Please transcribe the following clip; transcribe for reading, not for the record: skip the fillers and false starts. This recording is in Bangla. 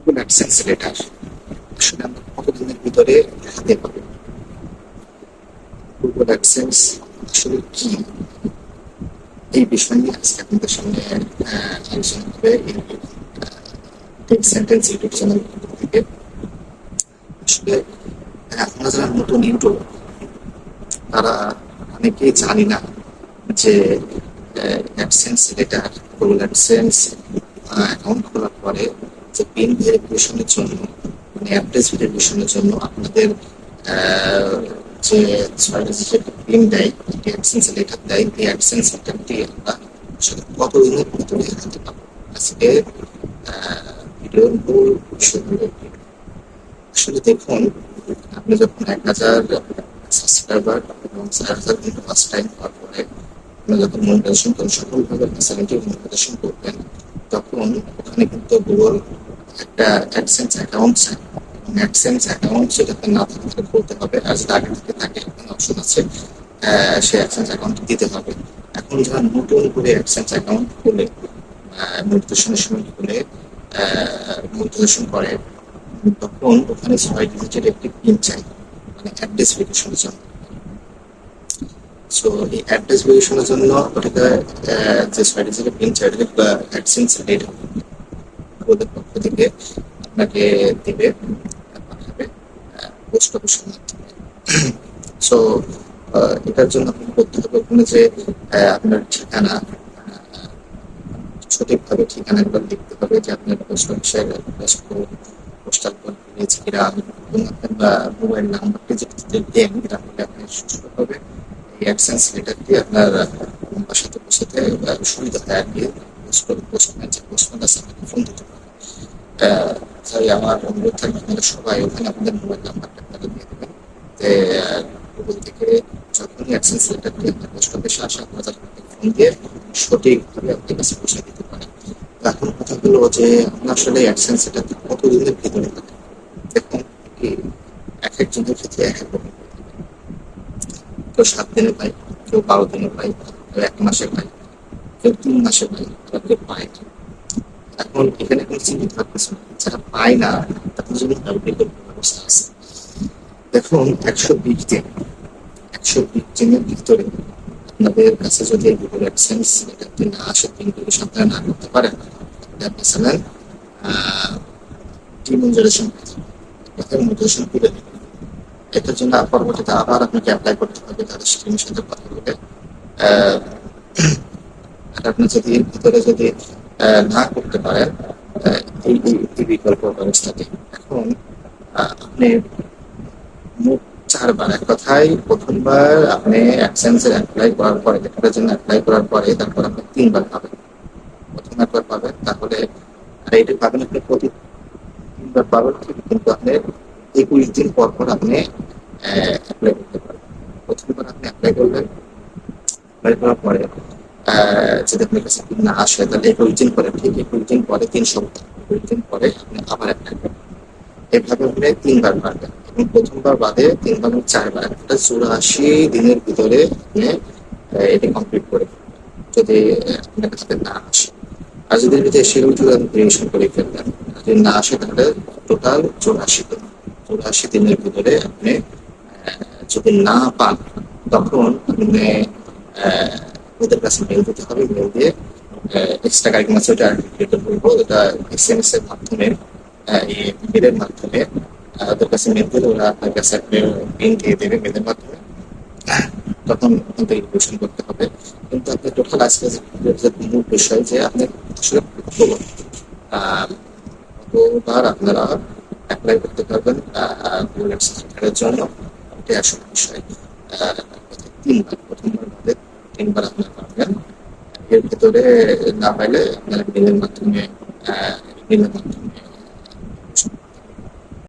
গুগল অ্যাডসেন্স লেটার আসলে আমরা কতদিনের ভিতরে হাতে পাবো? গুগল অ্যাডসেন্স আসলে কি, এই বিষয় নিয়ে আজকে আপনাদের সামনে আলোচনা হবে এই টেক সেন্টেন্স ইউটিউব চ্যানেল থেকে। আসলে আমরা যারা নতুন ইউটিউব, তারা অনেকেই জানি না যে AdSense letter, Google AdSense account খোলার পরে যে পিন ভেরিফিকেশনের জন্য, মানে অ্যাড্রেস ভেরিফিকেশনের জন্য আপনাদের যে 6 ডিজিটের পিন দেয়, অ্যাডসেন্স লেটার দেয়, এই অ্যাডসেন্স লেটারটি আমরা আসলে কতদিনের ভিতরে হাতে পাবো? আজকে ভিডিওর মূল বিষয়গুলো আসলে দেখুন, আপনি যখন 1000 সাবস্ক্রাইবার এবং 4000 ঘন্টা ফার্স্ট টাইম পাওয়ার পরে আপনি যখন মনিটাইজেশন করে সফলভাবে মনিটাইজেশন করবেন, তখন ওখানে কিন্তু গুগল একটা অ্যাডসেন্স অ্যাকাউন্ট চায়। এবং অ্যাডসেন্স অ্যাকাউন্ট সেটাতে না থাকলে বলতে হবে, আর যেটা আগে থেকে থাকে এখানে অপশন আছে, সে অ্যাডসেন্স অ্যাকাউন্ট দিতে হবে। এখন যারা নতুন করে অ্যাডসেন্স অ্যাকাউন্ট খুলে মনিটাইজেশনের সময় খুলে মনিটাইজেশন করে, তখন ওখানে 6 ডিজিটের একটি পিন চাই, মানে অ্যাড্রেস ভেরিফিকেশনের জন্য। সো এই অ্যাড্রেস ভেরিফিকেশনের জন্য ওটাকে যে 6 ডিজিটের পিন চাই, ওটাকে অ্যাডসেন্স রেট ওদের পক্ষ থেকে আপনাকে দিবে, পাঠাবে পোস্ট অফিসের মাধ্যমে। সো এটার জন্য আপনাকে করতে হবে ওখানে যে আপনার ঠিকানা, সঠিকভাবে ঠিকানাগুলো লিখতে হবে, যে আপনার পোস্ট অফিসের পোস্টাল কোড, ভিলেজ, গ্রাম এবং আপনার মোবাইল নাম্বারটি যেটা দেন, এটা হলে আপনি সুষ্ঠুভাবে এই অ্যাডসেন্স লেটারটি আপনার বাসাতে পৌঁছাতে সুবিধা হয় আর কি। পোস্টম্যান যে পোস্টম্যান আছে আপনাকে ফোন দিতে পারে। তাই আমার অনুরোধ থাকবে আপনারা সবাই ওখানে আপনাদের মোবাইল নাম্বারটা আপনারা দিয়ে দেবেন, যে গুগল থেকে যখনই অ্যাডসেন্স লেটারটি আপনার পোস্ট অফিসে আসে আপনারা তাদেরকে ফোন দিয়ে সঠিকভাবে আপনার কাছে পৌঁছে দিতে পারেন। এখন কথা হলো যে আপনার আসলে অ্যাডসেন্স লেটারটা কতদিনের ভিতরে থাকে? দেখুন, এক একজনের ক্ষেত্রে এক এক রকম। কেউ 7 দিনে পায়, কেউ 12 দিনে পায়, কেউ 1 মাসে পায়, কেউ 3 মাসে পায়, আবার কেউ পায় না। এখন এখানে কোনো চিন্তিত হওয়ার কিছু নেই, যারা পায় না তাদের জন্য তার বিকল্প ব্যবস্থা আছে। দেখুন, 120 দিন, 120 দিনের ভিতরে আপনাদের কাছে যদি গুগল অ্যাডসেন্স লেটারটি না আসে, পিনগুলো আপনারা না করতে পারেন, আপনি চালান ডিমনিটাইজেশন মনিটাইজেশন করে দেবেন। এটার জন্য পরবর্তীতে আবার আপনাকে অ্যাপ্লাই করতে হবে, তাদের স্ক্রিনের সাথে কথা বলে। আর আপনি যদি এর ভিতরে যদি না করতে পারেন এই বিকল্প ব্যবস্থাটি, এখন আপনি মোট 4 বার, এক কথায় প্রথমবার আপনি অ্যাডসেন্সের অ্যাপ্লাই করার পরে, এটার জন্য অ্যাপ্লাই করার পরে তারপর আপনি 3 বার পাবেন। প্রথম একবার পাবেন, তাহলে আর এটা পাবেন আপনি প্রতি 3 বার পাবেন ঠিক, কিন্তু আপনি 21 দিন পর পর আপনি অ্যাপ্লাই করতে পারবেন। প্রথমবার আপনি অ্যাপ্লাই করবেন, অ্যাপ্লাই করার পরে যদি আপনার কাছে না আসে, তাহলে 21 দিন পরে, ঠিক 21 দিন পরে 3 সপ্তাহ, 21 দিন পরে আপনি আবার অ্যাপ্লাই করবেন। এভাবে আপনি 3 বার পারবেন, এবং প্রথমবার বাদে 3 বার 4 বার, একটা 84 দিনের ভিতরে আপনি এটি কমপ্লিট করে ফেলবেন, যদি আপনার কাছে না আসে। আর যদি সেগুলো যদি আপনি ভেরিফিকেশন করে ফেলবেন, যদি না আসে তাহলে টোটাল 84 দিন, 84 দিনের ভিতরে আপনি যদি না পান, তখন আপনি ওদের কাছে মেল দিতে হবে। মেল দিয়ে এক্সট্রা কারিকুলাম আছে, ওটা বলবো, ওটা SMS এর মাধ্যমে, মেলের মাধ্যমে ওদের কাছে মেল দিলে ওরা আপনার কাছে পিন দিয়ে দেবে মেলের মাধ্যমে। তখন আপনাকে রিভিশন করতে হবে। কিন্তু আপনি টোটাল আজকে মূল বিষয় যে আপনি আসলে কতবার আপনারা অ্যাপ্লাই করতে পারবেন গুগল সার্টিফিকেটের জন্য, এটাই আসল বিষয়। 3 বার, প্রথমবার বাদে 3 বার আপনারা পারবেন। এর ভিতরে না পাইলে আপনারা মেলের মাধ্যমে